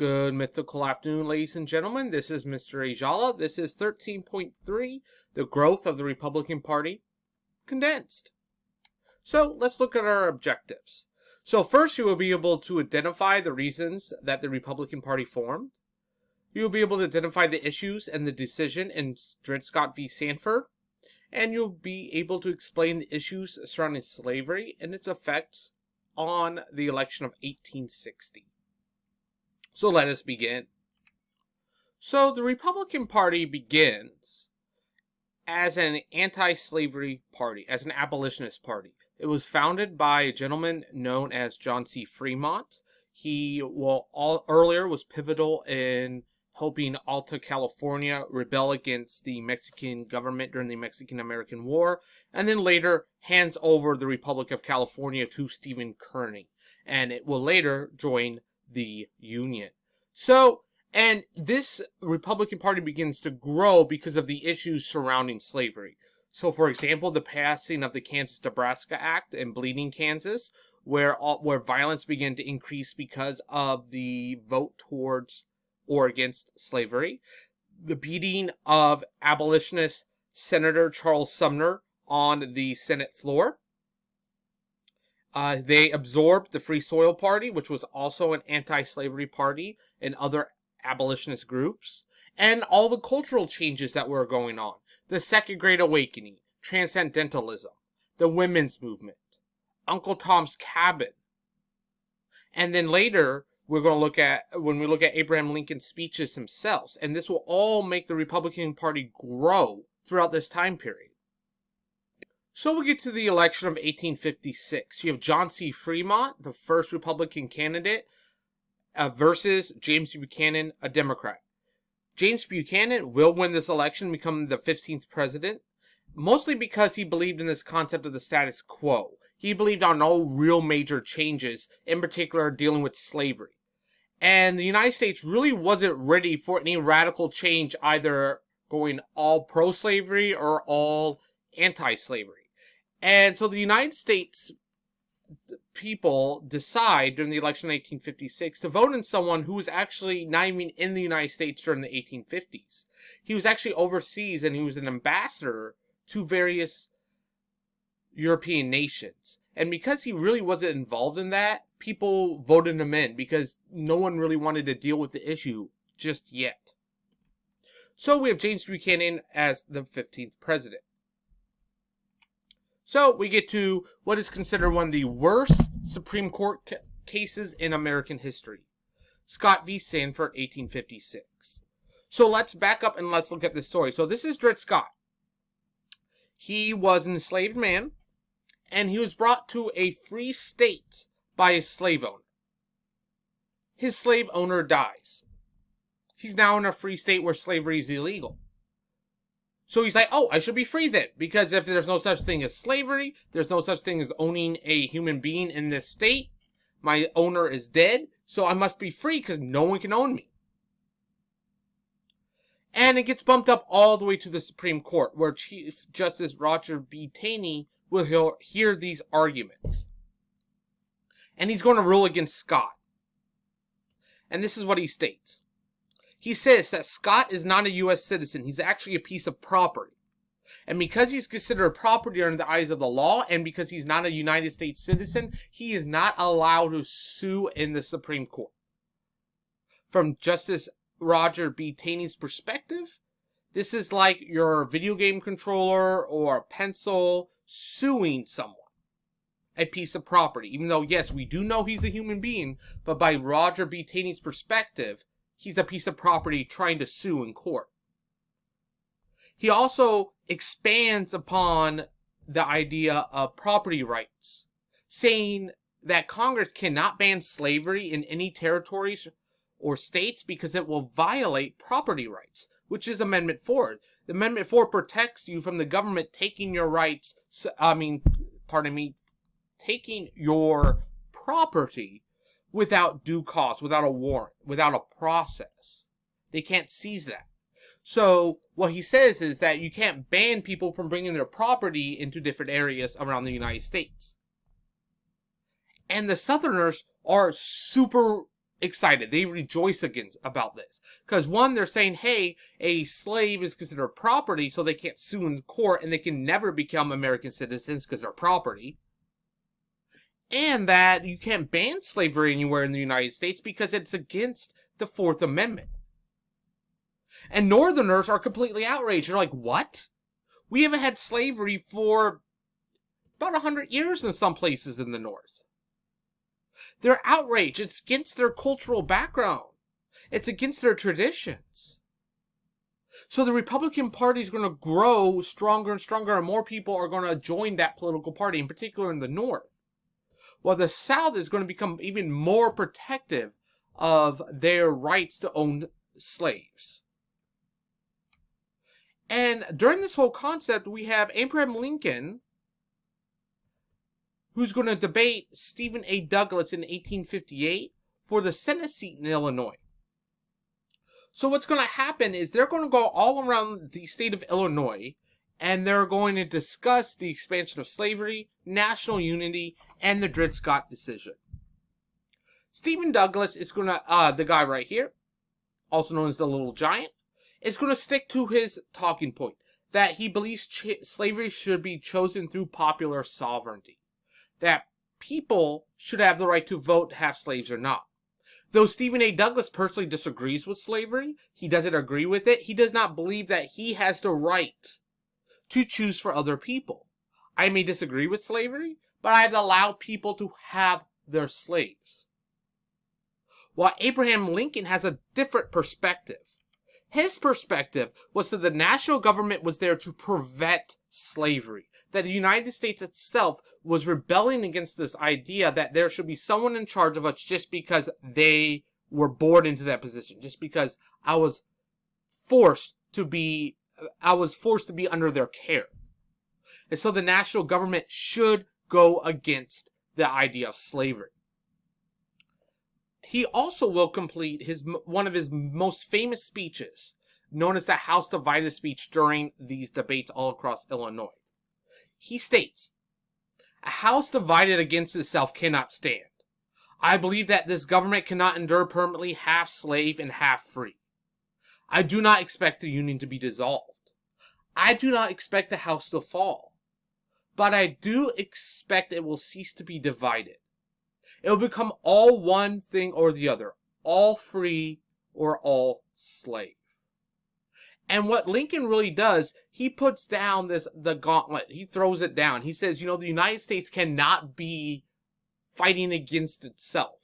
Good mythical afternoon, ladies and gentlemen. This is Mr. Ayala. This is 13.3, The Growth of the Republican Party, Condensed. So let's look at our objectives. So first, you will be able to identify the reasons that the Republican Party formed. You will be able to identify the issues and the decision in Dred Scott v. Sanford. And you'll be able to explain the issues surrounding slavery and its effects on the election of 1860. So let us begin. So the Republican Party begins as an anti-slavery party, as an abolitionist party. It was founded by a gentleman known as John C. Fremont. He earlier was pivotal in helping Alta California rebel against the Mexican government during the Mexican-American War, and then later hands over the Republic of California to Stephen Kearny, and it will later join the Union. So, and this Republican Party begins to grow because of the issues surrounding slavery. So, for example, the passing of the Kansas-Nebraska Act in Bleeding, Kansas, where violence began to increase because of the vote towards or against slavery. The beating of abolitionist Senator Charles Sumner on the Senate floor. They absorbed the Free Soil Party, which was also an anti-slavery party, and other abolitionist groups, and all the cultural changes that were going on. The Second Great Awakening, Transcendentalism, the women's movement, Uncle Tom's Cabin. And then later, we're going to look at, when we look at Abraham Lincoln's speeches himself, and this will all make the Republican Party grow throughout this time period. So we get to the election of 1856. You have John C. Fremont, the first Republican candidate, versus James Buchanan, a Democrat. James Buchanan will win this election and become the 15th president, mostly because he believed in this concept of the status quo. He believed on no real major changes, in particular dealing with slavery. And the United States really wasn't ready for any radical change, either going all pro-slavery or all anti-slavery. And so the United States people decide during the election of 1856 to vote in someone who was actually not even in the United States during the 1850s. He was actually overseas, and he was an ambassador to various European nations. And because he really wasn't involved in that, people voted him in because no one really wanted to deal with the issue just yet. So we have James Buchanan as the 15th president. So we get to what is considered one of the worst Supreme Court cases in American history. Scott v. Sanford, 1856. So let's back up and let's look at this story. So this is Dred Scott. He was an enslaved man, and he was brought to a free state by his slave owner. His slave owner dies. He's now in a free state where slavery is illegal. So he's like, oh, I should be free then, because if there's no such thing as slavery, there's no such thing as owning a human being in this state, my owner is dead, so I must be free because no one can own me. And it gets bumped up all the way to the Supreme Court, where Chief Justice Roger B. Taney will hear these arguments. And he's going to rule against Scott. And this is what he states. He says that Scott is not a U.S. citizen. He's actually a piece of property. And because he's considered property under the eyes of the law, and because he's not a United States citizen, he is not allowed to sue in the Supreme Court. From Justice Roger B. Taney's perspective, this is like your video game controller or a pencil suing someone. A piece of property. Even though, yes, we do know he's a human being, but by Roger B. Taney's perspective, he's a piece of property trying to sue in court. He also expands upon the idea of property rights, saying that Congress cannot ban slavery in any territories or states because it will violate property rights, which is Amendment 4. Amendment 4 protects you from the government taking your rights, taking your property without due cause, without a warrant, without a process. They can't seize that. So what he says is that you can't ban people from bringing their property into different areas around the United States. And the Southerners are super excited. They rejoice about this. Because one, they're saying, hey, a slave is considered property, so they can't sue in court, and they can never become American citizens because they're property. And that you can't ban slavery anywhere in the United States because it's against the Fourth Amendment. And Northerners are completely outraged. They're like, what? We haven't had slavery for about 100 years in some places in the North. They're outraged. It's against their cultural background. It's against their traditions. So the Republican Party is going to grow stronger and stronger, and more people are going to join that political party, in particular in the North. While the South is going to become even more protective of their rights to own slaves. And during this whole concept, we have Abraham Lincoln, who's going to debate Stephen A. Douglas in 1858 for the Senate seat in Illinois. So what's going to happen is they're going to go all around the state of Illinois, and they're going to discuss the expansion of slavery, national unity, and the Dred Scott decision. Stephen Douglas is going to, the guy right here, also known as the Little Giant, is going to stick to his talking point, that he believes slavery should be chosen through popular sovereignty. That people should have the right to vote to have slaves or not. Though Stephen A. Douglas personally disagrees with slavery, he doesn't agree with it, he does not believe that he has the right to choose for other people. I may disagree with slavery, but I have allowed people to have their slaves. While Abraham Lincoln has a different perspective. His perspective was that the national government was there to prevent slavery. That the United States itself was rebelling against this idea that there should be someone in charge of us just because they were born into that position. Just because I was forced to be under their care. And so the national government should go against the idea of slavery. He also will complete one of his most famous speeches, known as the House Divided speech during these debates all across Illinois. He states, "A house divided against itself cannot stand. I believe that this government cannot endure permanently half slave and half free. I do not expect the Union to be dissolved. I do not expect the house to fall. But I do expect it will cease to be divided. It will become all one thing or the other, all free or all slave." And what Lincoln really does, he puts down the gauntlet. He throws it down. He says, the United States cannot be fighting against itself.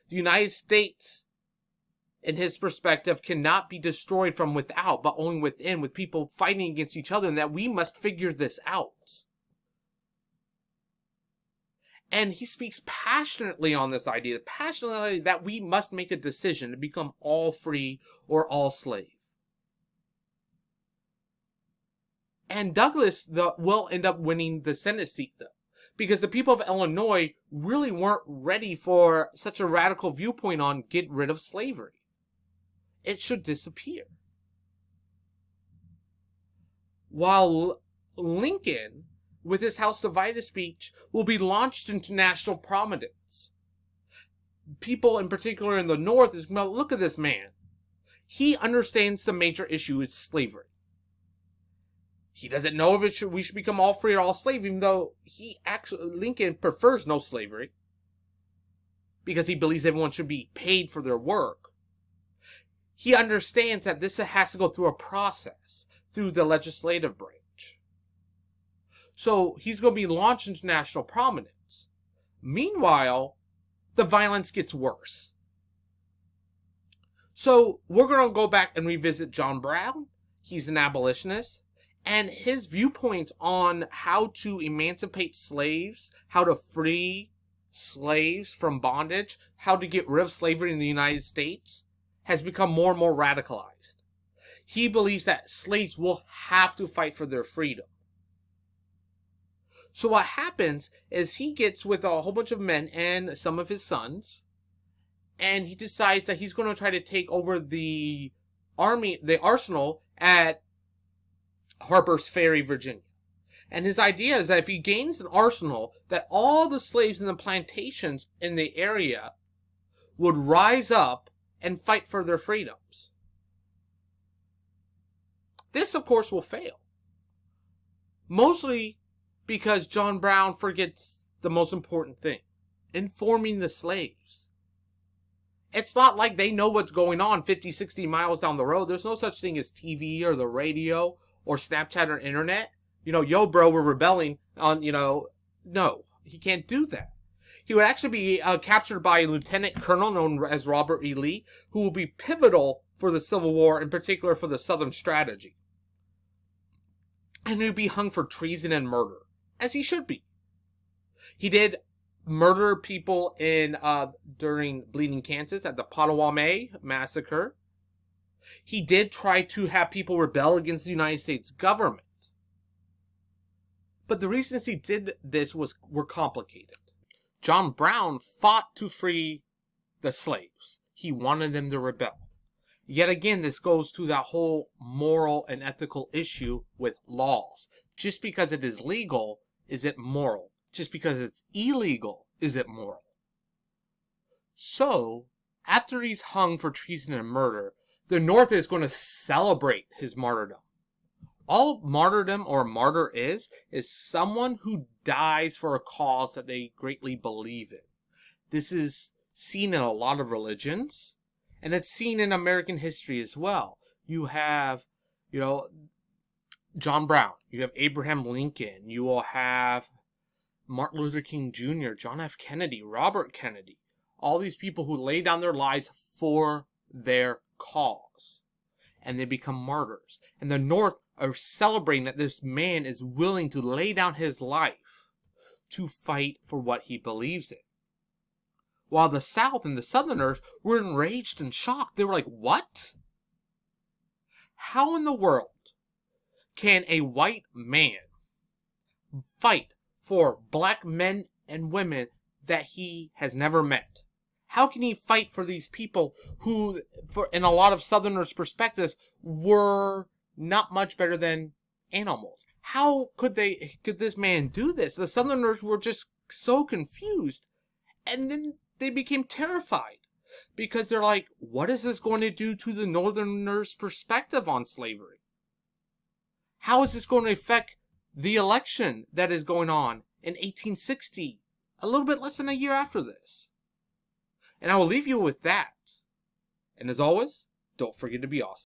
The United States, in his perspective, cannot be destroyed from without, but only within, with people fighting against each other, and that we must figure this out. And he speaks passionately on this idea, passionately that we must make a decision to become all free or all slave. And Douglas will end up winning the Senate seat, though, because the people of Illinois really weren't ready for such a radical viewpoint on get rid of slavery. It should disappear. While Lincoln, with his House Divided speech, will be launched into national prominence. People, in particular in the North, is going to look at this man. He understands the major issue is slavery. He doesn't know if we should become all free or all slave, even though Lincoln prefers no slavery, because he believes everyone should be paid for their work. He understands that this has to go through a process, through the legislative branch. So he's going to be launched into national prominence. Meanwhile, the violence gets worse. So we're going to go back and revisit John Brown. He's an abolitionist. And his viewpoints on how to emancipate slaves, how to free slaves from bondage, how to get rid of slavery in the United States, has become more and more radicalized. He believes that slaves will have to fight for their freedom. So what happens is he gets with a whole bunch of men and some of his sons, and he decides that he's going to try to take over the arsenal at Harper's Ferry, Virginia. And his idea is that if he gains an arsenal, that all the slaves in the plantations in the area would rise up and fight for their freedoms. This, of course, will fail. Mostly because John Brown forgets the most important thing: informing the slaves. It's not like they know what's going on 50, 60 miles down the road. There's no such thing as TV or the radio or Snapchat or internet. Yo, bro, we're rebelling on, no, he can't do that. He would actually be captured by a lieutenant colonel known as Robert E. Lee, who will be pivotal for the Civil War, in particular for the Southern strategy. And he would be hung for treason and murder, as he should be. He did murder people during Bleeding Kansas at the Potawatomi massacre. He did try to have people rebel against the United States government. But the reasons he did this were complicated. John Brown fought to free the slaves. He wanted them to rebel. Yet again, this goes to that whole moral and ethical issue with laws. Just because it is legal, is it moral? Just because it's illegal, is it moral? So, after he's hung for treason and murder, the North is going to celebrate his martyrdom. All martyrdom or martyr is someone who dies for a cause that they greatly believe in. This is seen in a lot of religions, and it's seen in American history as well. You have, John Brown. You have Abraham Lincoln. You will have Martin Luther King Jr., John F. Kennedy, Robert Kennedy. All these people who lay down their lives for their cause. And they become martyrs. And the North are celebrating that this man is willing to lay down his life to fight for what he believes in. While the South and the Southerners were enraged and shocked. They were like, what? How in the world can a white man fight for black men and women that he has never met? How can he fight for these people who, in a lot of Southerners' perspectives, were not much better than animals? How could this man do this? The Southerners were just so confused. And then they became terrified. Because they're like, what is this going to do to the Northerners' perspective on slavery? How is this going to affect the election that is going on in 1860? A little bit less than a year after this. And I will leave you with that. And as always, don't forget to be awesome.